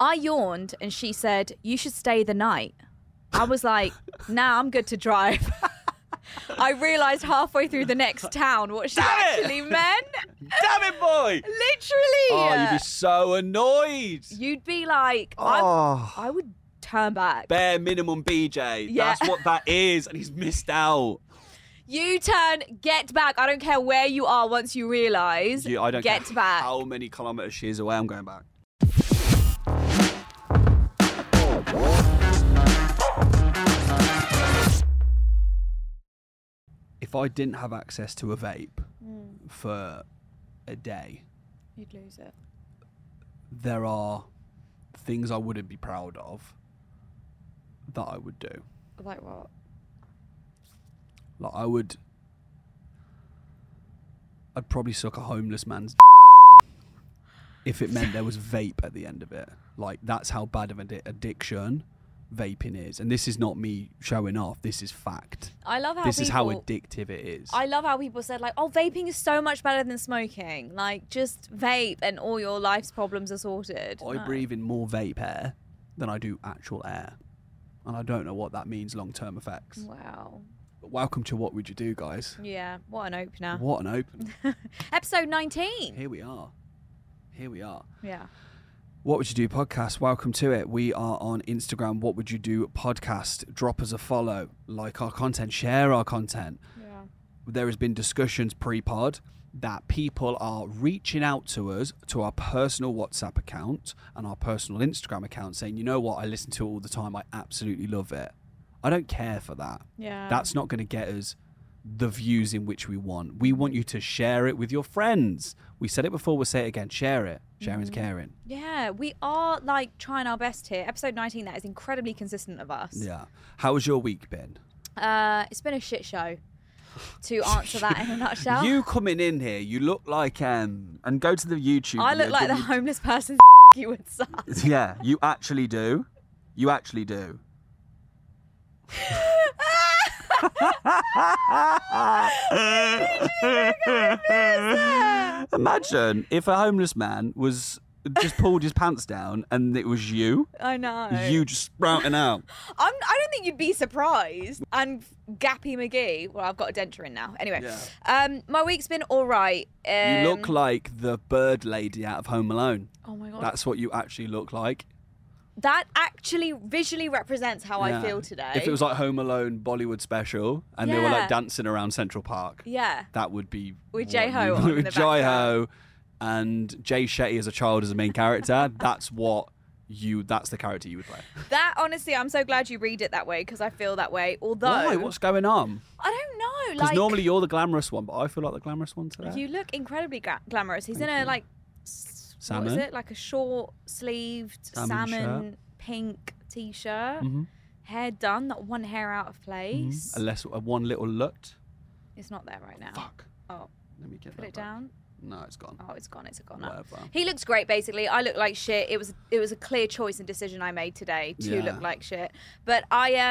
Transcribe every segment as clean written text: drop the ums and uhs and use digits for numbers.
I yawned and she said, "You should stay the night." I was like, "Nah, I'm good to drive." I realised halfway through the next town what she actually meant. Damn it, boy! Literally. Oh, you'd be so annoyed. You'd be like, Oh. I would turn back. Bare minimum BJ. Yeah. That's what that is, and he's missed out. You turn, get back. I don't care where you are once you realise. I don't get care back. how many kilometres she is away, I'm going back. If I didn't have access to a vape for a day, you'd lose it. There are things I wouldn't be proud of that I would do. Like what? Like I'd probably suck a homeless man's if it meant there was vape at the end of it. Like, that's how bad of an addiction vaping is. And this is not me showing off, this is fact. I love how this is how addictive it is. I love how people said, like, oh, vaping is so much better than smoking. Like, just vape and all your life's problems are sorted. I breathe in more vape air than I do actual air. And I don't know what that means long-term effects. Wow. But welcome to What Would You Do, guys. Yeah, what an opener. What an opener. Episode 19. Here we are. Here we are. Yeah. What Would You Do podcast? Welcome to it. We are on Instagram, What Would You Do podcast. Drop us a follow, like our content, share our content. Yeah. There has been discussions pre-pod that people are reaching out to us, to our personal WhatsApp account and our personal Instagram account, saying, you know what, I listen to it all the time. I absolutely love it. I don't care for that. Yeah. That's not going to get us the views in which we want. We want you to share it with your friends. We said it before, we'll say it again. Share it. Sharing's caring. Yeah, we are like trying our best here. Episode 19, that is incredibly consistent of us. Yeah. How has your week been? It's been a shit show, to answer that in a nutshell. You coming in here, you look like, and go to the YouTube. I look like the homeless person you would say. Yeah, you actually do. You actually do. Imagine if a homeless man was just pulled his pants down and it was you. I know. You just sprouting out. I don't think you'd be surprised. And Gappy McGee, well, I've got a denture in now. Anyway, my week's been all right. You look like the bird lady out of Home Alone. Oh my God. That's what you actually look like. That actually visually represents how I feel today. If it was like Home Alone Bollywood special and they were like dancing around Central Park, that would be with J-Ho on in the J-Ho and Jay Shetty as a child as a main character. That's the character you would play. That, honestly, I'm so glad you read it that way because I feel that way. Although, why? What's going on? I don't know. Because normally you're the glamorous one, but I feel like the glamorous one today. You look incredibly glamorous. He's in a like. Salmon. What is it? Like a short-sleeved salmon pink t-shirt. Hair done, not one hair out of place. One little lut. It's not there right now. Fuck. Oh. Let me get Put it down. No, it's gone. Oh, it's gone. It's gone. Whatever. He looks great. Basically, I look like shit. It was a clear choice and decision I made today to look like shit. But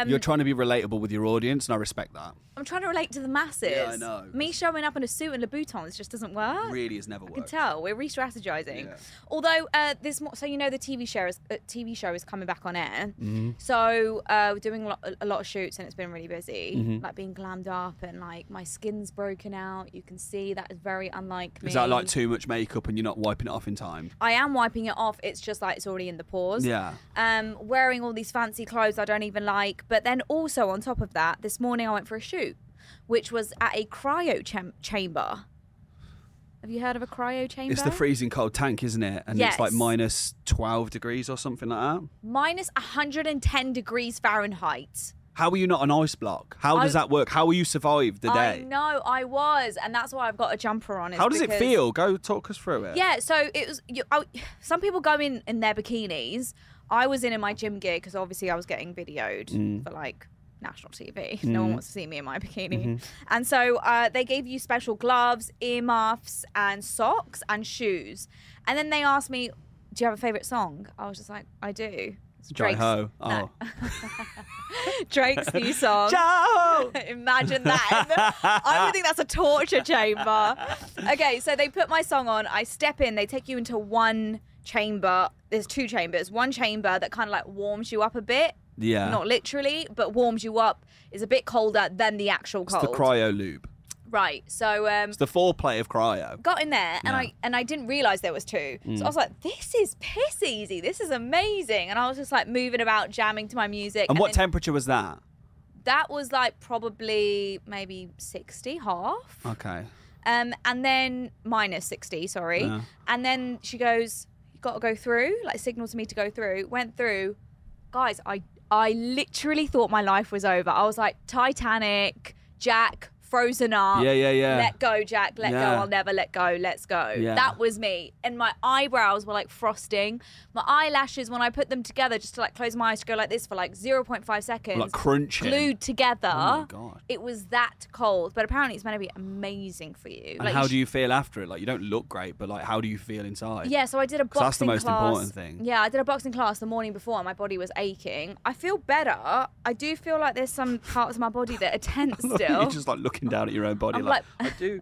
You're trying to be relatable with your audience, and I respect that. I'm trying to relate to the masses. Yeah, I know. Me showing up in a suit and Louboutins just doesn't work. Really has never worked. I can tell. We're re-strategizing. Yeah. Although, so you know the TV show is coming back on air. So we're doing a lot of shoots and it's been really busy. Like being glammed up and like my skin's broken out. You can see that is very unlike me. Is that like too much makeup and you're not wiping it off in time? I am wiping it off. It's just like it's already in the pores. Yeah. Wearing all these fancy clothes I don't even like. But then also on top of that, this morning I went for a shoot, which was at a cryo chamber. Have you heard of a cryo chamber? It's the freezing cold tank, isn't it? And it's like minus 12 degrees or something like that. Minus 110 degrees Fahrenheit. How are you not an ice block? How does that work? How will you survive the day? I know, I was. And that's why I've got a jumper on. How does it feel? Go talk us through it. Yeah, so it was... some people go in their bikinis. I was in my gym gear because obviously I was getting videoed for like... national TV. No one wants to see me in my bikini. And so they gave you special gloves, earmuffs and socks and shoes. And then they asked me, do you have a favourite song? I was just like, I do. It's Drake's. Oh. No. Drake's new song. Joe! Imagine that. I would think that's a torture chamber. Okay, so they put my song on. I step in. They take you into one chamber. There's 2 chambers. One chamber that kind of like warms you up a bit. Yeah. Not literally, but warms you up. Is a bit colder than the actual cold. It's the cryo lube. Right. So it's the foreplay of cryo. Got in there and I didn't realise there was 2. So I was like, this is piss easy. This is amazing. And I was just like moving about, jamming to my music. And what temperature was that? That was like probably maybe 60, half. Okay. And then minus 60, sorry. Yeah. And then she goes, you got to go through, like signaled to me to go through, went through. Guys, I literally thought my life was over. I was like, Titanic, Jack, frozen up. Yeah. Let go, Jack. Let go. I'll never let go. Let's go. Yeah. That was me. And my eyebrows were like frosting. My eyelashes, when I put them together, just to like close my eyes to go like this for like 0.5 seconds. Like crunching. Glued together. Oh my God. It was that cold. But apparently it's meant to be amazing for you. And like, how do you feel after it? Like, you don't look great, but like, how do you feel inside? Yeah, so I did a boxing class. That's the most important thing. Yeah, I did a boxing class the morning before and my body was aching. I feel better. I do feel like there's some parts of my body that are tense still. You're just like looking down at your own body. Like, I do.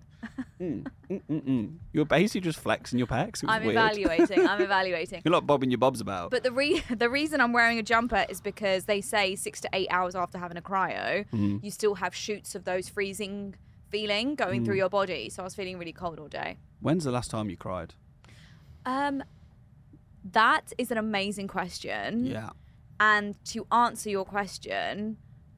You're basically just flexing your pecs. I'm evaluating. You're not bobbing your bobs about. But the reason I'm wearing a jumper is because they say 6 to 8 hours after having a cryo, you still have shoots of those freezing feeling going through your body. So I was feeling really cold all day. When's the last time you cried? That is an amazing question. Yeah. And to answer your question,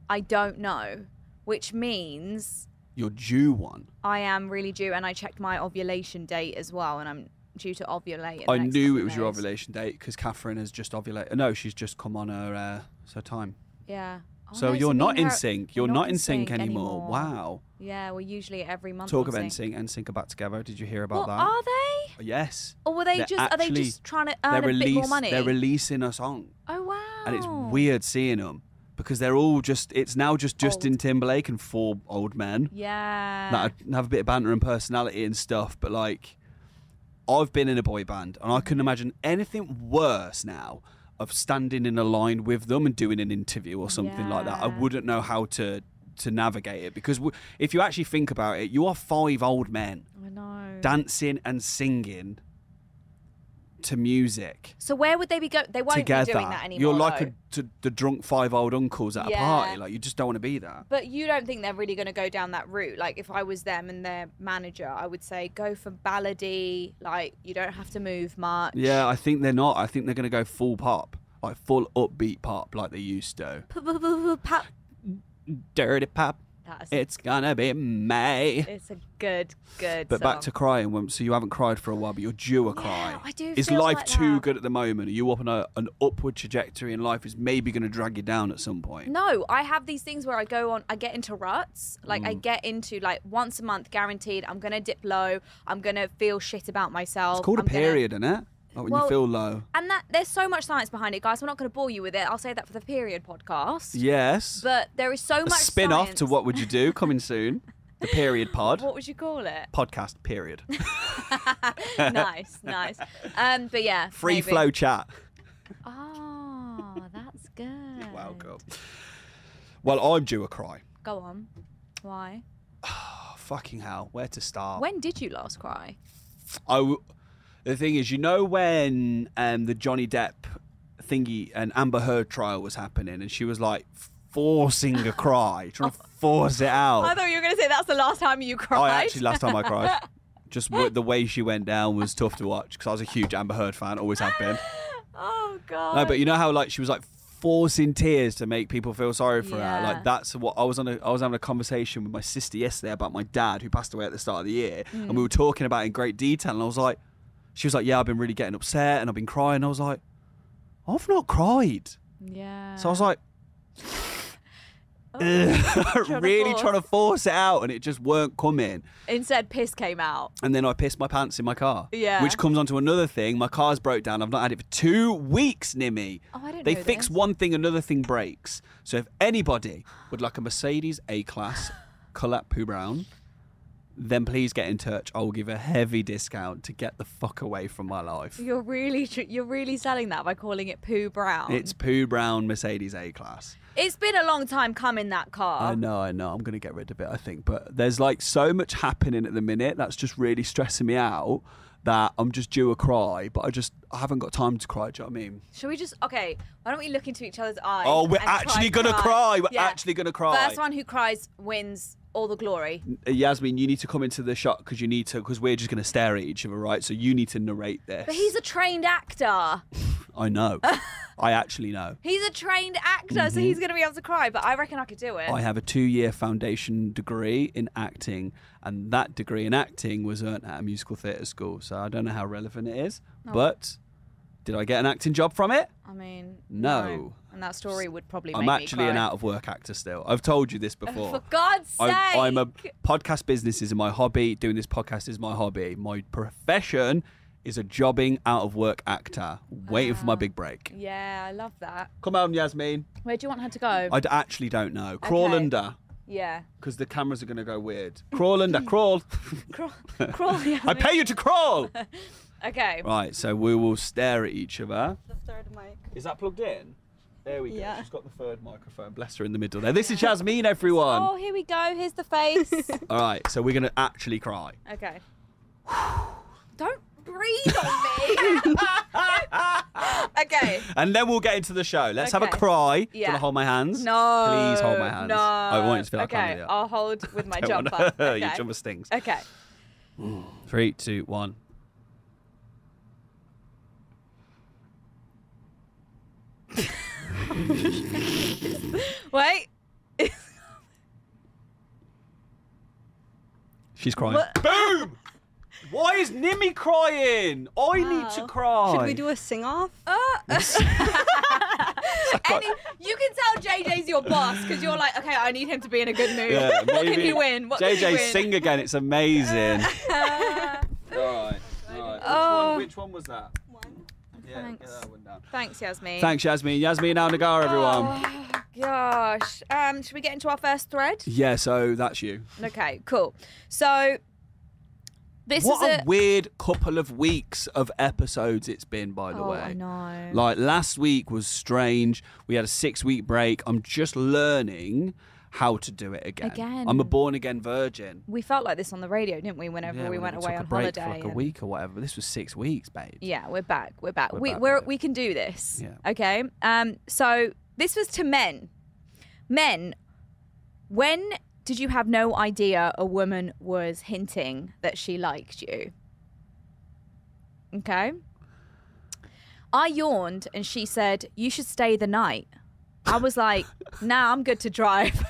I don't know, which means you're due one. I am really due, and I checked my ovulation date as well, and I'm due to ovulate. I knew it was your ovulation date because Catherine has just ovulated. No, she's just come on her time. Yeah. Oh, so you're not in sync. You're not in sync anymore. Wow. Yeah, we're usually every month. Talk of NSYNC. NSYNC are back together. Did you hear about that? Are they? Yes. Or were they are they just trying to earn a bit more money? They're releasing a song. Oh wow. And it's weird seeing them. Because they're all it's now just Justin Timberlake and 4 old men. Yeah. That have a bit of banter and personality and stuff. But like, I've been in a boy band and I couldn't imagine anything worse now of standing in a line with them and doing an interview or something like that. I wouldn't know how to navigate it. Because if you actually think about it, you are 5 old men. I know. Dancing and singing to music. So where would they be going? They won't together. Be doing that anymore. You're like the drunk 5 old uncles at a party. Like, you just don't want to be that. But you don't think they're really going to go down that route? Like, if I was them and their manager, I would say go for ballady. Like, you don't have to move much. Yeah, I think they're not. I think they're going to go full pop, like full upbeat pop, like they used to. Pop. Dirty pop. It's gonna be May. It's a good But song. back to crying. So you haven't cried for a while, but you're due a cry. I do. Is feel life like too that. good at the moment? Are you up on an upward trajectory, and life is maybe going to drag you down at some point? No, I have these things where I get into ruts. Like I get into like once a month, guaranteed. I'm gonna dip low. I'm gonna feel shit about myself. It's called a period, isn't it? Like when you feel low. And there's so much science behind it, guys. We're not going to bore you with it. I'll say that for the period podcast. Yes. But there is so much spin-off science. to What Would You Do coming soon. The period pod. What would you call it? Podcast, period. Nice. But yeah. Free flow chat. Oh, that's good. You're welcome. Well, I'm due a cry. Go on. Why? Oh, fucking hell. Where to start? When did you last cry? The thing is, when the Johnny Depp thingy and Amber Heard trial was happening, and she was like forcing a cry, trying to force it out. I thought you were going to say that's the last time you cried. Last time I cried. Just the way she went down was tough to watch because I was a huge Amber Heard fan, always have been. Oh God. No, but you know how like she was like forcing tears to make people feel sorry for her. Like that's what I was having a conversation with my sister yesterday about my dad who passed away at the start of the year, and we were talking about it in great detail, and I was like. She was like, yeah, I've been really getting upset and I've been crying. I was like, I've not cried. Yeah. So I was like, really trying to force it out, and it just weren't coming. Instead, piss came out. And then I pissed my pants in my car. Yeah. Which comes on to another thing. My car's broke down. I've not had it for 2 weeks, Nimi. Oh, I don't know They fix this. one thing, another thing breaks. So if anybody would like a Mercedes A-Class, colour poo brown, then please get in touch. I will give a heavy discount to get the fuck away from my life. You're really selling that by calling it poo brown. It's poo brown Mercedes A-Class. It's been a long time coming, that car. I know. I'm going to get rid of it, I think. But there's like so much happening at the minute that's just really stressing me out that I'm just due a cry, but I haven't got time to cry. Do you know what I mean? Shall we just, okay, why don't we look into each other's eyes? Oh, we're actually going to cry. We're actually going to cry. First one who cries wins all the glory. Yasmin, you need to come into the shot because we're just going to stare at each other, right? So you need to narrate this. But he's a trained actor. I know. I actually know. He's a trained actor, so he's going to be able to cry, but I reckon I could do it. I have a 2-year foundation degree in acting, and that degree in acting was earned at a musical theatre school, so I don't know how relevant it is, but did I get an acting job from it? I mean, no. And that story would probably make I'm me actually cry. an out-of-work actor still. I've told you this before. For God's sake! Podcast business is my hobby. Doing this podcast is my hobby. My profession is a jobbing out-of-work actor, waiting for my big break. Yeah, I love that. Come on, Yasmin. Where do you want her to go? I actually don't know. Crawl under. Yeah. Because the cameras are going to go weird. Crawl under. Crawl. Crawl, Yasmin. I pay you to crawl. Okay. Right, so we will stare at each other. The third mic. Is that plugged in? There we go. Yeah. She's got the third microphone. Bless her in the middle there. This is Yasmin, everyone. Oh, here we go. Here's the face. All right, so we're going to actually cry. Okay. Don't breathe on me. Okay. And then we'll get into the show. Let's have a cry. Do you want to hold my hands? No. Please hold my hands. No. I want you to feel like okay. I'm with I'll hold with my jumper. Okay. Your jumper stings. Okay. 3, 2, 1. Wait. She's crying. What? Boom! Why is Nimi crying? I need to cry. Should we do a sing-off? You can tell JJ's your boss because you're like, okay, I need him to be in a good mood. Yeah, What can he win? What JJ, can he win? sing again. It's amazing. All right. Which one was that? Yeah, Thanks. get that one down. Thanks, Yasmin. Thanks, Yasmin. Yasmin Al-Nagar, everyone. Oh, gosh. Should we get into our first thread? Yeah, so that's you. Okay, cool. So this What is a weird couple of weeks of episodes it's been, by the way. I know. Like, last week was strange. We had a 6-week break. I'm just learning how to do it again. I'm a born-again virgin. We felt like this on the radio, didn't we, whenever we went away on holiday? For like a week or whatever. But this was 6 weeks, babe. Yeah, we're back. We're back. We can do this. Yeah. Okay. So this was to men. Men, when did you have no idea a woman was hinting that she liked you? Okay. I yawned and she said, "You should stay the night." I was like, nah, I'm good to drive.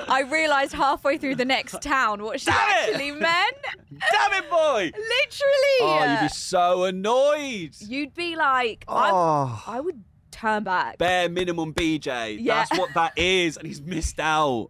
I realised halfway through the next town what she actually meant. Damn it, boy! Literally. Oh, you'd be so annoyed. You'd be like, Oh. I would turn back. Bare minimum BJ. Yeah. That's what that is, and he's missed out.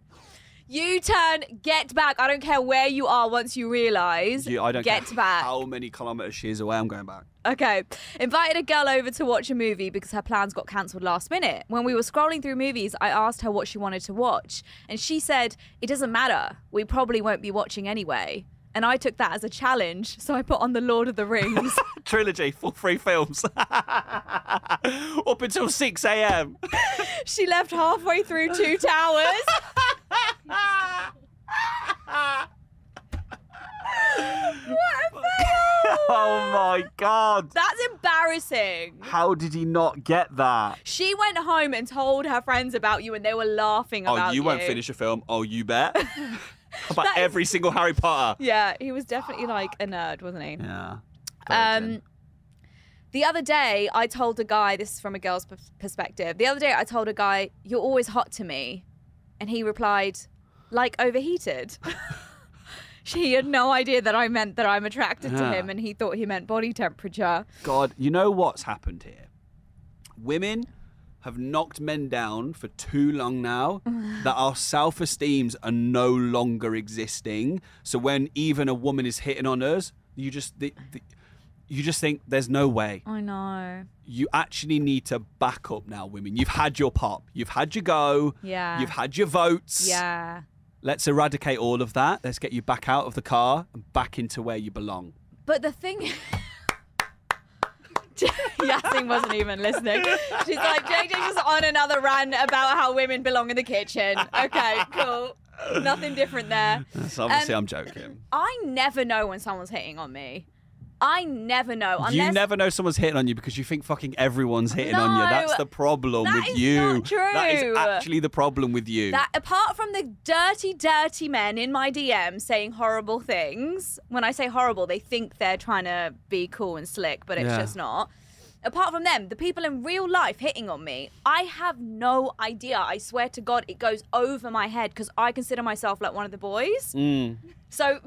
You turn, get back. I don't care where you are once you realise. I don't get care back. how many kilometres she is away, I'm going back. Okay. Invited a girl over to watch a movie because her plans got cancelled last minute. When we were scrolling through movies, I asked her what she wanted to watch. And she said, it doesn't matter. We probably won't be watching anyway. And I took that as a challenge. So I put on The Lord of the Rings. Trilogy, full 3 films. Up until 6 a.m. She left halfway through 2 Towers. Oh my God. That's embarrassing. How did he not get that? She went home and told her friends about you and they were laughing about you. Oh, you won't finish a film? Oh, you bet. About That is- every single Harry Potter. Yeah, he was definitely like a nerd, wasn't he? Yeah. The other day, I told a guy, this is from a girl's perspective. The other day, I told a guy, "You're always hot to me." And he replied, "Like overheated." She had no idea that I meant that I'm attracted to him, and he thought he meant body temperature. God, you know what's happened here? Women have knocked men down for too long now that our self-esteems are no longer existing. So when even a woman is hitting on us, you just think there's no way. I know. You actually need to back up now, women. You've had your pop. You've had your go. Yeah. You've had your votes. Yeah. Let's eradicate all of that. Let's get you back out of the car and back into where you belong. But the thing... Yasin wasn't even listening. She's like, JJ's just on another rant about how women belong in the kitchen. Okay, cool. Nothing different there. So obviously I'm joking. I never know when someone's hitting on me. I never know. Unless... You never know someone's hitting on you because you think fucking everyone's hitting on you. That's the problem with you. That is not true. That is actually the problem with you. That apart from the dirty, dirty men in my DM saying horrible things, when I say horrible, they think they're trying to be cool and slick, but it's just not. Apart from them, the people in real life hitting on me, I have no idea. I swear to God, it goes over my head because I consider myself like one of the boys. So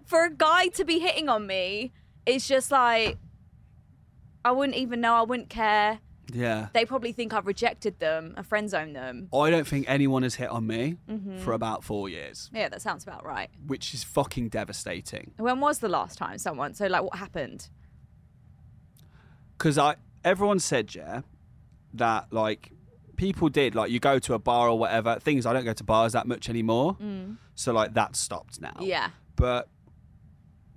for a guy to be hitting on me, it's just like, I wouldn't even know. I wouldn't care. Yeah. They probably think I've rejected them, I friend zoned them. I don't think anyone has hit on me for about 4 years. Yeah, that sounds about right. Which is fucking devastating. When was the last time someone? So like, what happened? Because everyone said, that like people did, like you go to a bar or whatever. Things, I don't go to bars that much anymore. So like that's stopped now. Yeah. But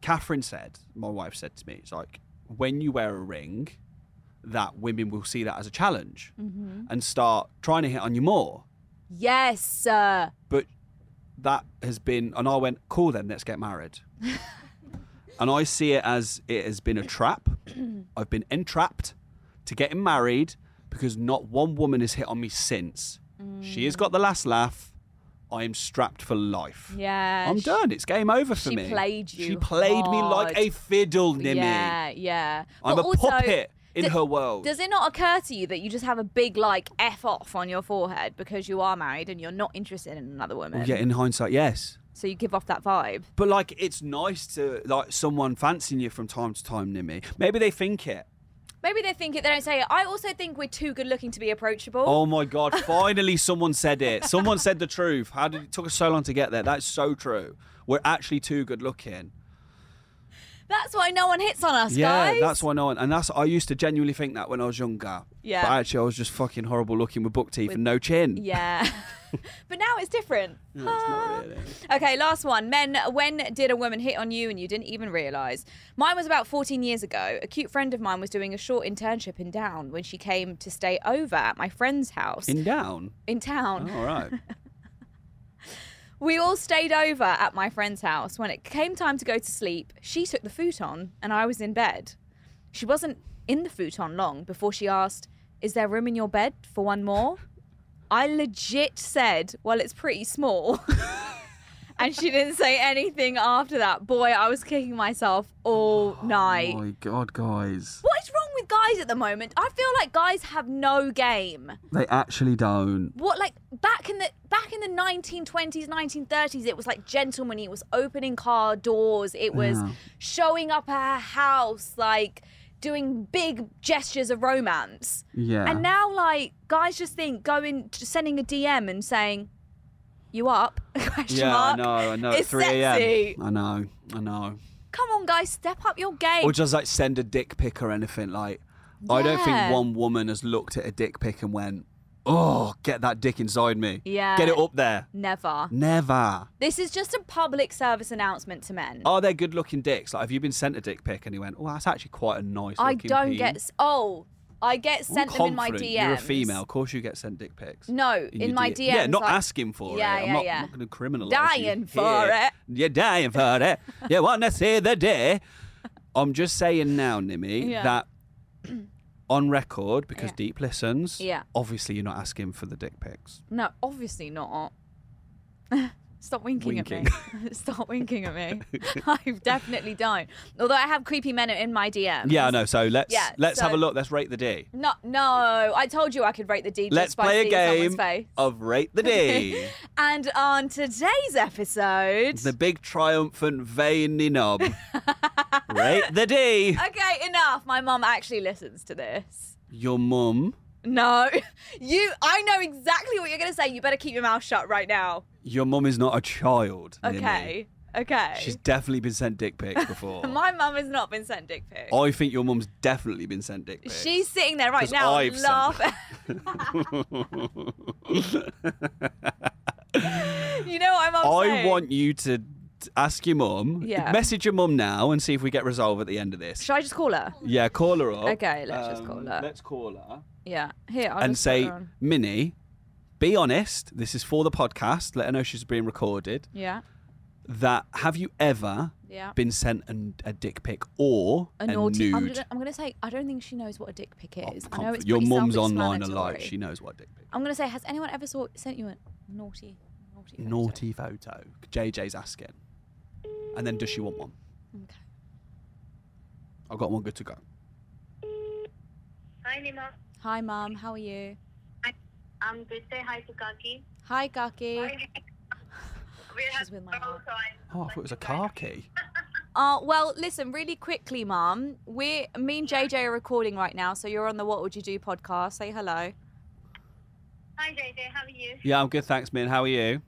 Catherine said, my wife said to me, it's like, when you wear a ring, that women will see that as a challenge and start trying to hit on you more. Yes. But that has been, and I went, cool then, let's get married. And I see it as it has been a trap. I've been entrapped to getting married because not one woman has hit on me since. She has got the last laugh. I am strapped for life. Yeah. I'm done. It's game over for me. She played you. She played me like a fiddle, Nimi. Yeah, yeah. I'm a puppet in her world. Does it not occur to you that you just have a big, like, F off on your forehead because you are married and you're not interested in another woman? Well, yeah, in hindsight, yes. So you give off that vibe. But, like, it's nice to, like, someone fancying you from time to time, Nimi. Maybe they think it. Maybe they think it, they don't say it. I also think we're too good looking to be approachable. Oh my God, finally someone said it. Someone said the truth. How did it took us so long to get there? That's so true. We're actually too good looking. That's why no one hits on us, guys. Yeah, that's why no one. And I used to genuinely think that when I was younger. Yeah. But actually, I was just fucking horrible looking with buck teeth and no chin. Yeah. But now it's different. No, it's not really. Okay, last one. Men, when did a woman hit on you and you didn't even realise? Mine was about 14 years ago. A cute friend of mine was doing a short internship in Down when she came to stay over at my friend's house. In Down? In town. Oh, all right. We all stayed over at my friend's house. When it came time to go to sleep, she took the futon and I was in bed. She wasn't in the futon long before she asked, "Is there room in your bed for one more?" I legit said, "Well, it's pretty small." And she didn't say anything after that. Boy, I was kicking myself all night. Oh my God, guys. What is wrong with guys at the moment? I feel like guys have no game. They actually don't. What, like back in the 1920s, 1930s, it was like gentlemanly. It was opening car doors. It was showing up at her house, like doing big gestures of romance. Yeah. And now, like, guys just think sending a DM and saying, "You up?" Question mark. I know. It's 3 a.m. sexy. I know. Come on, guys, step up your game. Or just like send a dick pic or anything. Like, I don't think one woman has looked at a dick pic and went, "Oh, get that dick inside me. Yeah. Get it up there." Never. Never. This is just a public service announcement to men. Are they good looking dicks? Like, have you been sent a dick pic and you went, "Oh, that's actually quite a nice looking I get sent them in my DMs. You're a female. Of course you get sent dick pics. No, in my DMs. Yeah, not like, asking for it. I'm not going to criminalise dying you. For it. You're dying for it. You want to see the day. I'm just saying now, Nimi, that on record, because Deep listens, obviously you're not asking for the dick pics. No, obviously not. Stop winking at me. Stop winking at me. I definitely don't. Although I have creepy men in my DMs. Yeah, I know. So let's have a look. Let's rate the D. No. I told you I could rate the D. Let's play a game of Rate the D. And on today's episode, the big triumphant veiny knob. Rate the D. Okay, enough. My mum actually listens to this. Your mum? No. I know exactly what you're going to say. You better keep your mouth shut right now. Your mum is not a child. Okay. Nimi. Okay. She's definitely been sent dick pics before. My mum has not been sent dick pics. I think your mum's definitely been sent dick pics. She's sitting there right now laughing. You know what my mum's saying? I want you to ask your mum. Message your mum now and see if we get resolve at the end of this. Should I just call her? Yeah, call her up. Okay, let's just call her. Let's call her. Yeah. Here, I'll and just say, put her on. Minnie, be honest. This is for the podcast. Let her know she's being recorded. Yeah. that have you ever been sent a dick pic or a naughty nude? I'm gonna say I don't think she knows what a dick pic is. I know it's your pretty mum's online a lot. self-explanatory. She knows what a dick pic. I'm gonna say, has anyone ever sent you a naughty photo? JJ's asking. And then does she want one? Okay. I've got one good to go. Hi, Nima. Hi, Mum. How are you? I'm good. Say hi to Kaki. Hi, Kaki. She's with my mum. Oh, I thought it was a car key. Well, listen, really quickly, Mum. Me and JJ are recording right now, so you're on the What Would You Do podcast. Say hello. Hi, JJ. How are you? Yeah, I'm good, thanks, Min. How are you?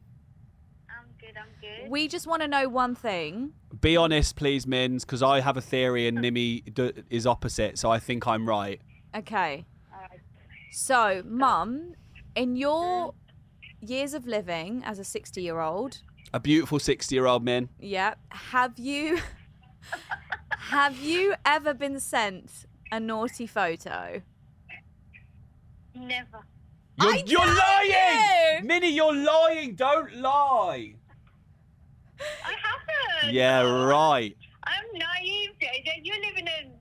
I'm good. We just want to know one thing. Be honest, please, Mins, because I have a theory and Nimi is opposite, so I think I'm right. Okay. All right. So, Mum, in your years of living as a 60-year-old... A beautiful 60-year-old, Min. Yeah. Have you ever been sent a naughty photo? Never. You're lying! Minnie, you're lying. Don't lie. I haven't. Yeah, right. I'm naive, JJ. You live in a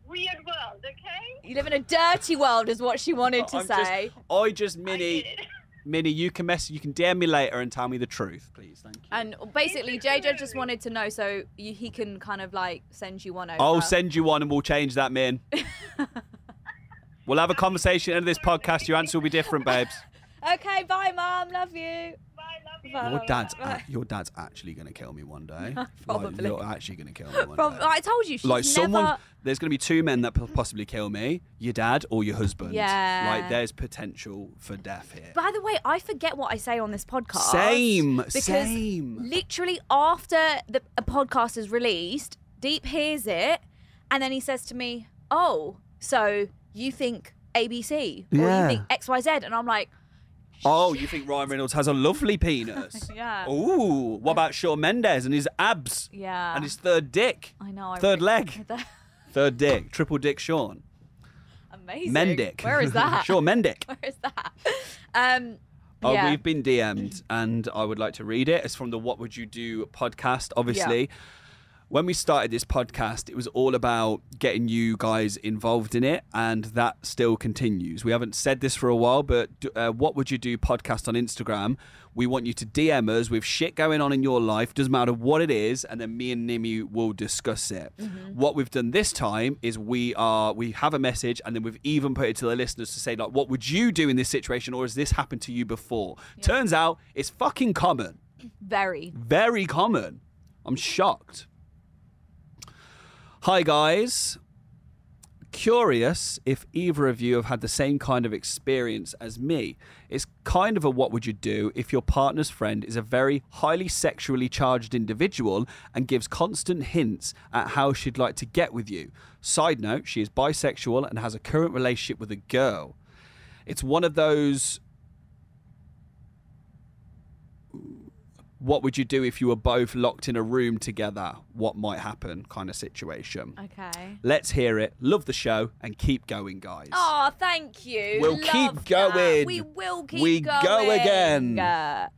weird world, okay? You live in a dirty world is what she wanted to say. Minnie, you can DM me later and tell me the truth, please. Thank you. And basically, JJ just wanted to know so he can kind of like send you one over. I'll send you one and we'll change that, Min. We'll have a conversation at the end of this podcast. Your answer will be different, babes. Okay, bye, Mum. Love you. Bye, love you. Your dad's actually going to kill me one day. Probably. Like, you're actually going to kill me one day. I told you, There's going to be two men that possibly kill me, your dad or your husband. Yeah. Like, there's potential for death here. By the way, I forget what I say on this podcast. Same. Literally after a podcast is released, Deep hears it, and then he says to me, "Oh, so you think ABC or you think XYZ?" And I'm like, oh, you think Ryan Reynolds has a lovely penis? Yeah. Ooh, what about Shawn Mendes and his abs? Yeah. And his third dick? I know. Third leg. Third dick. Triple dick Shawn. Amazing. Mendick. Where is that? Shawn Mendick. Where is that? We've been DM'd and I would like to read it. It's from the What Would You Do podcast, obviously. Yeah. When we started this podcast, it was all about getting you guys involved in it, and that still continues. We haven't said this for a while, but What Would You Do podcast on Instagram. We want you to DM us with shit going on in your life, doesn't matter what it is, and then me and Nimi will discuss it. Mm-hmm. What we've done this time is we have a message, and then we've even put it to the listeners to say, like, what would you do in this situation, or has this happened to you before? Yeah. Turns out it's fucking common. Very. Very common. I'm shocked. Hi guys, curious if either of you have had the same kind of experience as me. It's kind of a what would you do if your partner's friend is a very highly sexually charged individual and gives constant hints at how she'd like to get with you. Side note, she is bisexual and has a current relationship with a girl. It's one of those... What would you do if you were both locked in a room together? What might happen kind of situation. Okay. Let's hear it. Love the show and keep going, guys. Oh, thank you. We'll keep going. We will keep we going. We go again.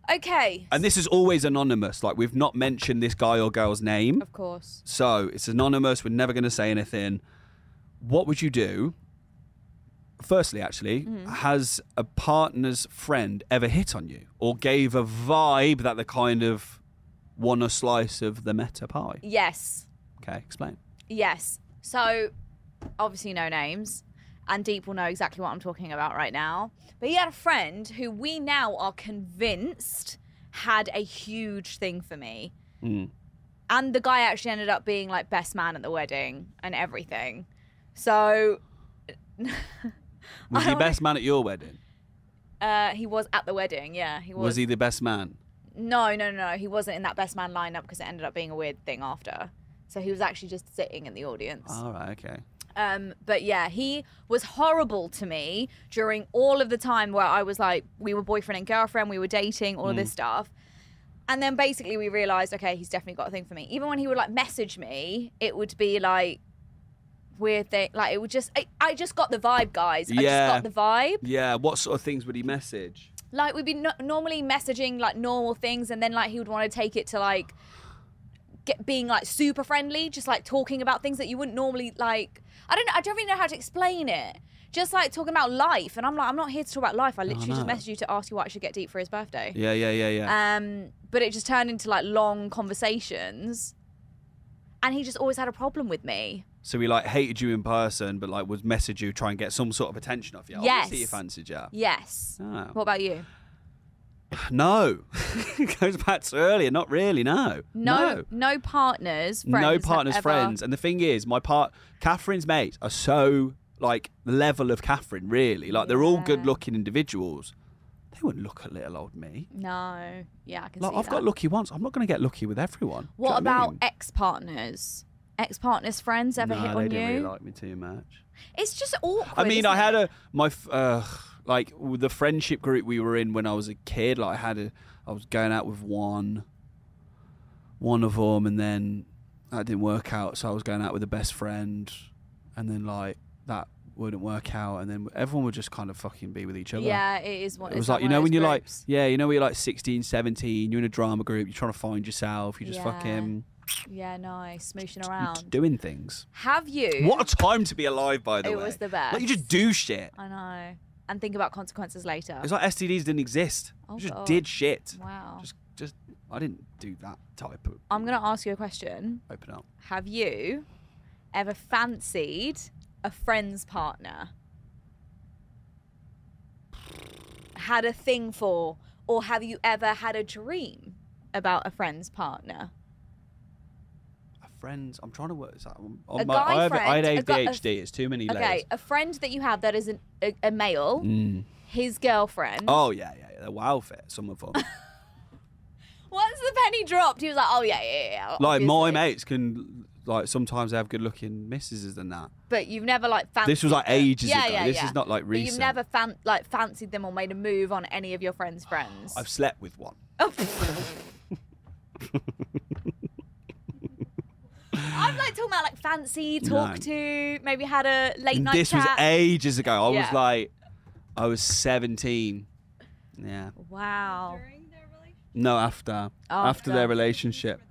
Okay. And this is always anonymous. Like, we've not mentioned this guy or girl's name. Of course. So it's anonymous. We're never going to say anything. What would you do? Firstly, actually, has a partner's friend ever hit on you or gave a vibe that they kind of want a slice of the meta pie? Yes. Okay, explain. Yes. So, obviously no names, and Deep will know exactly what I'm talking about right now. But he had a friend who we now are convinced had a huge thing for me. Mm. And the guy actually ended up being like best man at the wedding and everything. So... Was he best man at your wedding? He was at the wedding, yeah. He was. Was he the best man? No. He wasn't in that best man lineup because it ended up being a weird thing after. So he was actually just sitting in the audience. All right, okay. But yeah, he was horrible to me during all of the time where I was like, we were boyfriend and girlfriend, we were dating, all of this stuff. And then basically we realised, okay, he's definitely got a thing for me. Even when he would like message me, it would be like weird thing. Like, it would just, I just got the vibe, guys. I Yeah. just got the vibe. Yeah, what sort of things would he message? Like, we'd be normally messaging like normal things, and then like he would want to take it to like being like super friendly, just like talking about things that you wouldn't normally like. I don't really know how to explain it. Just like talking about life, and I'm like, I'm not here to talk about life. I literally just messaged you to ask you what I should get deep for his birthday. Yeah. But it just turned into like long conversations, and he just always had a problem with me. So he like hated you in person, but like would message you, try and get some sort of attention off you. Yes. Obviously, you fancied you. Yes. Oh. What about you? No. It goes back to earlier. Not really. No. No partners. Friends No partners, ever... friends. And the thing is, Catherine's mates are so like the level of Catherine. Really, like they're all good-looking individuals. They wouldn't look at little old me. No. Yeah, I can Like see I've that. got lucky once. I'm not going to get lucky with everyone. What Do you know about I mean? ex-partners? Ex-partners' friends ever hit No, on they didn't you? really like me too much. It's just awkward. I mean, isn't I had it? like the friendship group we were in when I was a kid. Like I was going out with one of them, and then that didn't work out. So I was going out with a best friend, and then like that wouldn't work out, and then everyone would just kind of fucking be with each other. Yeah, it is one. It was like, you know, when you're like, when you're like 16, 17, you're in a drama group, you're trying to find yourself, you're just fucking yeah, nice, smooshing you're around. just doing things. Have you? What a time to be alive, by the way. It was the best. Like you just do shit. I know, and think about consequences later. It's like STDs didn't exist. Oh, You just God. did shit. Wow. Just I didn't do that type of. I'm gonna ask you a question. Open up. Have you ever fancied a friend's partner? Had a thing for, or have you ever had a dream about a friend's partner? Friends, I'm trying to work this out. A guy I had friend, ADHD. It's too many layers. Okay, a friend that you have that is a male, his girlfriend. Oh yeah. They're wild fit. Some of them. Once the penny dropped, he was like, "Oh yeah." Like my obviously. mates can like sometimes they have good looking missuses than that. But you've never like fancied. This was like them. ages ago. Yeah, This yeah. is not like But recent. you've never fancied them or made a move on any of your friends' friends. I've slept with one. I'm like talking about like fancy, talk to, maybe had a late night This chat. was ages ago. Yeah. I was 17. Yeah. Wow. During their relationship? No, after After. their relationship.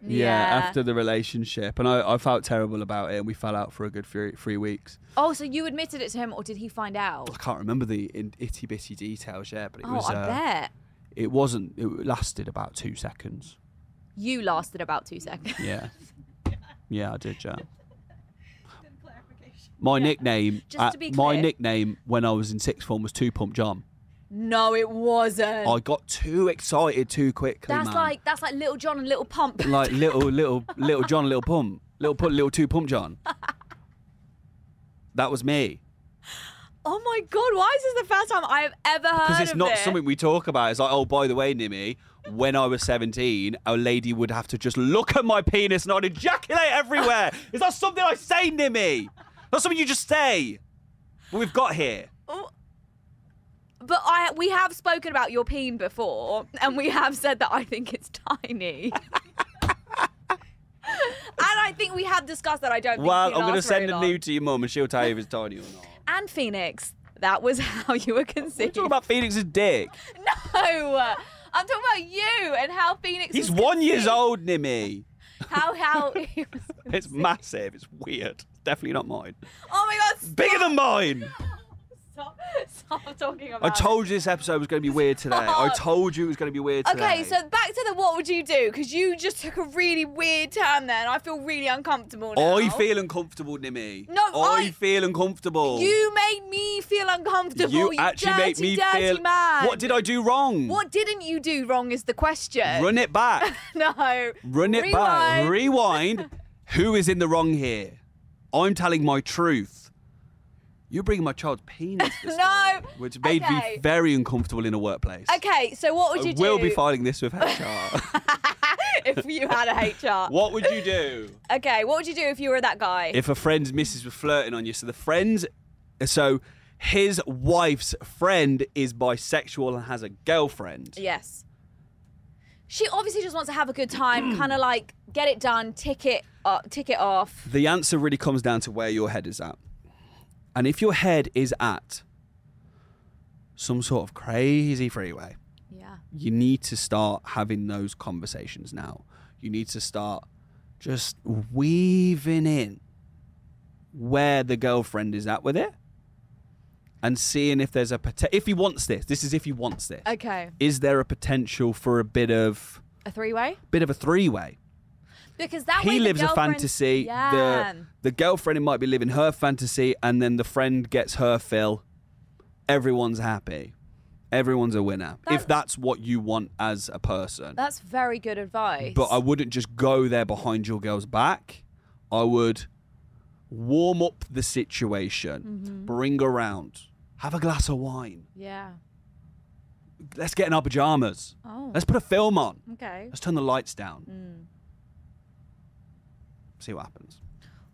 Yeah, after the relationship. And I felt terrible about it, and we fell out for a good 3 weeks. Oh, so you admitted it to him, or did he find out? I can't remember the itty bitty details yet, but it was. I bet. It wasn't. It lasted about 2 seconds. You lasted about 2 seconds. Yeah. Yeah, I did, yeah. Good clarification. My nickname, Just to be my clear. nickname when I was in sixth form was 2 Pump John. No, it wasn't. I got too excited too quickly, that's man. like Little John and Little Pump. Like little John, little Pump, little 2 Pump John. That was me. Oh my God, why is this the first time I've ever heard Because it's of not this? something we talk about. It's like, oh, by the way, Nimi, when I was 17, a lady would have to just look at my penis and I'd ejaculate everywhere. Is that something I say, Nimi? That's something you just say. But we've got here. Oh. But we have spoken about your peen before, and we have said that I think it's tiny. And I think we have discussed that I don't think Well, it I'm going to lasts very send a long. nude to your mum and she'll tell you if it's tiny or not. And Phoenix, that was how you were We're conceived. talking about Phoenix's dick. No, I'm talking about you and how Phoenix He's was 1 year conceived. old, Nimi. How he was It's massive. It's weird. It's definitely not mine. Oh my God, stop. Bigger than mine. Stop talking about I told you this episode was going to be weird today. I told you it was going to be weird today. Okay, so back to the what would you do? Because you just took a really weird turn there, and I feel really uncomfortable now. I feel uncomfortable, Nimi. No, I feel uncomfortable. You made me feel uncomfortable. You You actually dirty, make me dirty feel. man. What did I do wrong? What didn't you do wrong is the question. Run it back. No. Run it back. Rewind. Who is in the wrong here? I'm telling my truth. You're bringing my child's penis to the No. story, which made me Okay. very uncomfortable in a workplace. Okay, so what would you do? I will be filing this with HR. if you had a HR. What would you do? Okay, what would you do if you were that guy? If a friend's missus was flirting on you? So his wife's friend is bisexual and has a girlfriend. Yes. She obviously just wants to have a good time, kind of like get it done, tick it off. The answer really comes down to where your head is at. And if your head is at some sort of crazy freeway, you need to start having those conversations now. You need to start just weaving in where the girlfriend is at with it and seeing if there's if he wants this is if he wants this. Okay. Is there a potential for a bit of a three-way? Bit of a three-way. Because that he way lives a fantasy. Yeah. The girlfriend might be living her fantasy, and then the friend gets her fill. Everyone's happy. Everyone's a winner. If that's what you want as a person. That's very good advice. But I wouldn't just go there behind your girl's back. I would warm up the situation, bring her around, have a glass of wine. Yeah. Let's get in our pajamas. Oh. Let's put a film on. Okay. Let's turn the lights down. See what happens.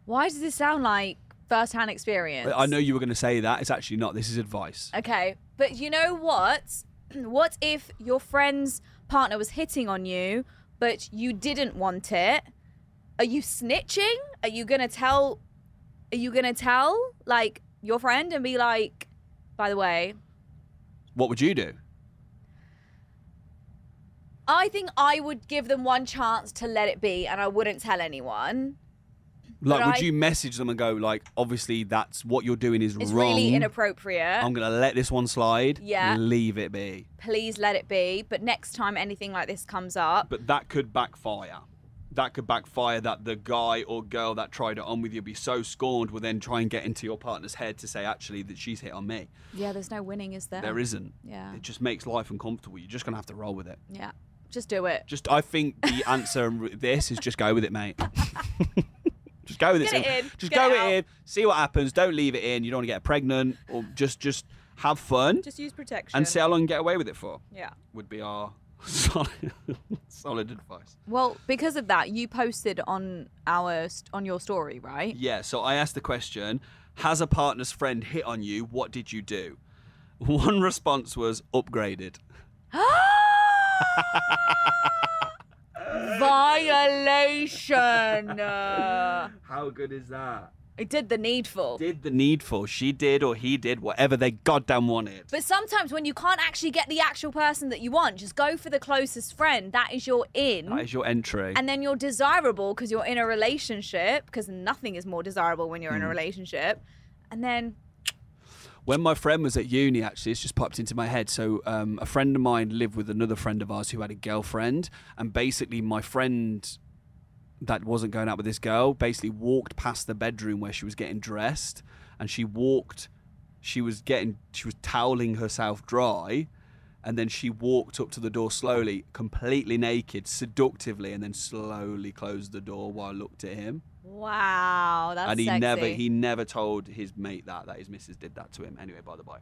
Why does this sound like first-hand experience? I know you were going to say that. It's actually not. This is advice. Okay. But you know what? What if your friend's partner was hitting on you, but you didn't want it? Are you snitching? Are you going to tell like your friend and be like, by the way? What would you do? I think I would give them one chance to let it be, and I wouldn't tell anyone. Like, would you message them and go, like, obviously that's what you're doing is it's wrong. It's really inappropriate. I'm going to let this one slide. Yeah. Leave it be. Please let it be. But next time anything like this comes up. But that could backfire. That could backfire, that the guy or girl that tried it on with you be so scorned will then try and get into your partner's head to say, actually, that she's hit on me. Yeah, there's no winning, is there? There isn't. Yeah. It just makes life uncomfortable. You're just going to have to roll with it. Yeah. Just do it. I think the answer this is just go with it, mate. Just go with it. Get it in. Just Get go it it out. in. See what happens. Don't leave it in. You don't want to get pregnant, or just have fun. Just use protection. And see how long you can get away with it for. Yeah. Would be our solid advice. Well, because of that, you posted on your story, right? Yeah. So I asked the question: has a partner's friend hit on you? What did you do? One response was upgraded. Violation. How good is that? It did the needful. Did the needful. She did or he did, whatever they goddamn wanted. But sometimes when you can't actually get the actual person that you want, just go for the closest friend. That is your in. That is your entry. And then you're desirable because you're in a relationship, because nothing is more desirable when you're in a relationship. And then... When my friend was at uni, actually, it's just popped into my head. So a friend of mine lived with another friend of ours who had a girlfriend. And basically my friend that wasn't going out with this girl basically walked past the bedroom where she was getting dressed. And she was toweling herself dry. And then she walked up to the door slowly, completely naked, seductively, and then slowly closed the door while I looked at him. Wow, that's sexy. And he never told his mate that his missus did that to him. Anyway, by the by.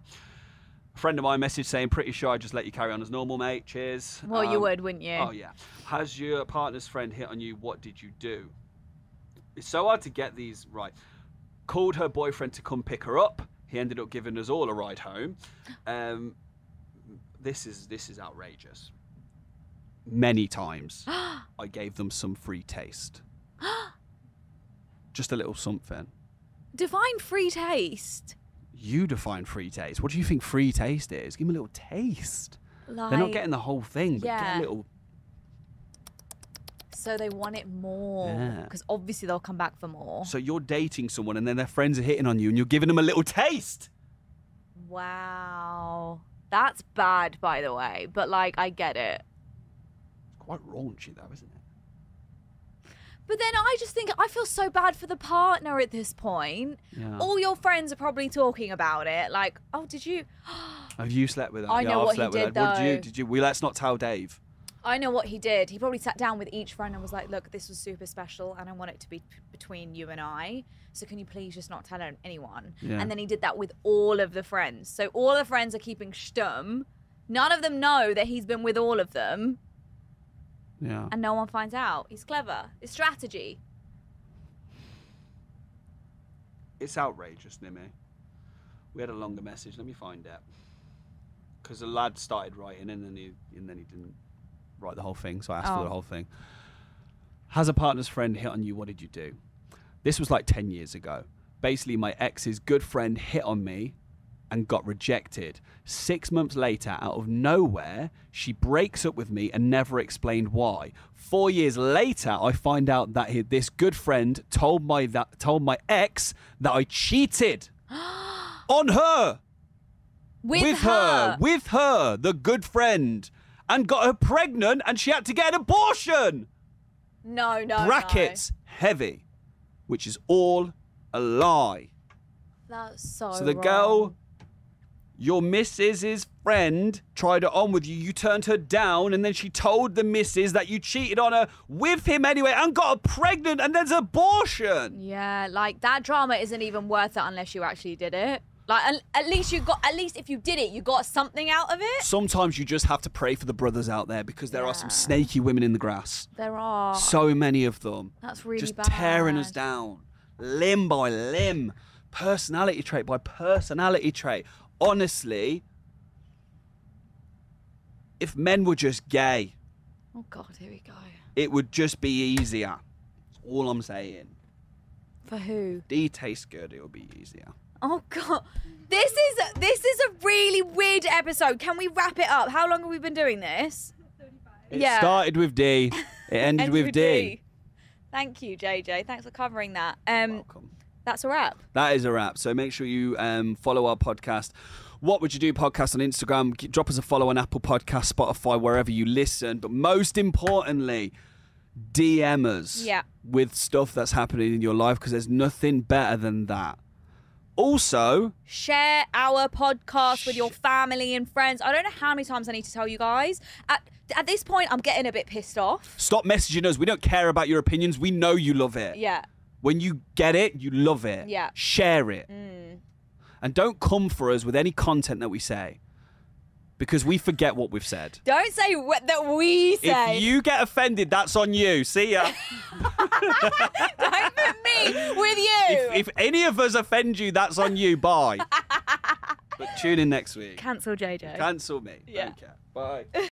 A friend of mine messaged saying, pretty sure I just let you carry on as normal, mate. Cheers. Well, you would, wouldn't you? Oh, yeah. Has your partner's friend hit on you? What did you do? It's so hard to get these right. Called her boyfriend to come pick her up. He ended up giving us all a ride home. This is outrageous. Many times I gave them some free taste. Just a little something. Define free taste. You define free taste. What do you think free taste is? Give them a little taste. Like, they're not getting the whole thing, but get a little... So they want it more. Yeah. Because obviously they'll come back for more. So you're dating someone and then their friends are hitting on you and you're giving them a little taste. Wow. That's bad, by the way. But, like, I get it. It's quite raunchy, though, isn't it? But then I just think I feel so bad for the partner at this point. Yeah. All your friends are probably talking about it. Like, oh, did you... Have you slept with her? I know I've what slept he with did, her. What though. did you? Well, let's not tell Dave. I know what he did. He probably sat down with each friend and was like, look, this was super special and I want it to be between you and I. So can you please just not tell anyone? Yeah. And then he did that with all of the friends. So all the friends are keeping stum. None of them know that he's been with all of them. Yeah. And no one finds out. He's clever. It's strategy. It's outrageous, Nimi. We had a longer message. Let me find it. Because the lad started writing and then he didn't write the whole thing, so I asked for the whole thing. Has a partner's friend hit on you? What did you do? This was like 10 years ago. Basically, my ex's good friend hit on me and got rejected. 6 months later, out of nowhere, she breaks up with me and never explained why. 4 years later, I find out that this good friend told my ex that I cheated on her. With her, the good friend, and got her pregnant, and she had to get an abortion. No. Brackets heavy, which is all a lie. That's so the wrong. girl, your missus's friend, tried it on with you. You turned her down, and then she told the missus that you cheated on her with him anyway, and got her pregnant, and there's abortion. Yeah, like that drama isn't even worth it unless you actually did it. Like at least if you did it, you got something out of it. Sometimes you just have to pray for the brothers out there, because there are some snaky women in the grass. There are. So many of them. That's really just bad. Tearing us down, limb by limb, personality trait by personality trait. Honestly, if men were just gay, oh God, here we go. it would just be easier. That's all I'm saying. For who? D tastes good, it would be easier. Oh God, this is a really weird episode. Can we wrap it up? How long have we been doing this? 35. It started with D, it ended with D. Thank you, JJ. Thanks for covering that. Welcome. That's a wrap. That is a wrap. So make sure you follow our podcast. What Would You Do podcast on Instagram. Drop us a follow on Apple Podcasts, Spotify, wherever you listen. But most importantly, DM us with stuff that's happening in your life, because there's nothing better than that. Also, share our podcast with your family and friends. I don't know how many times I need to tell you guys. At this point, I'm getting a bit pissed off. Stop messaging us. We don't care about your opinions. We know you love it. Yeah. When you get it, you love it. Yeah. Share it. And don't come for us with any content that we say, because we forget what we've said. Don't say that we say. If you get offended, that's on you. See ya. Don't put me with you. If any of us offend you, that's on you. Bye. But tune in next week. Cancel JJ. Cancel me. Yeah. Okay. Bye.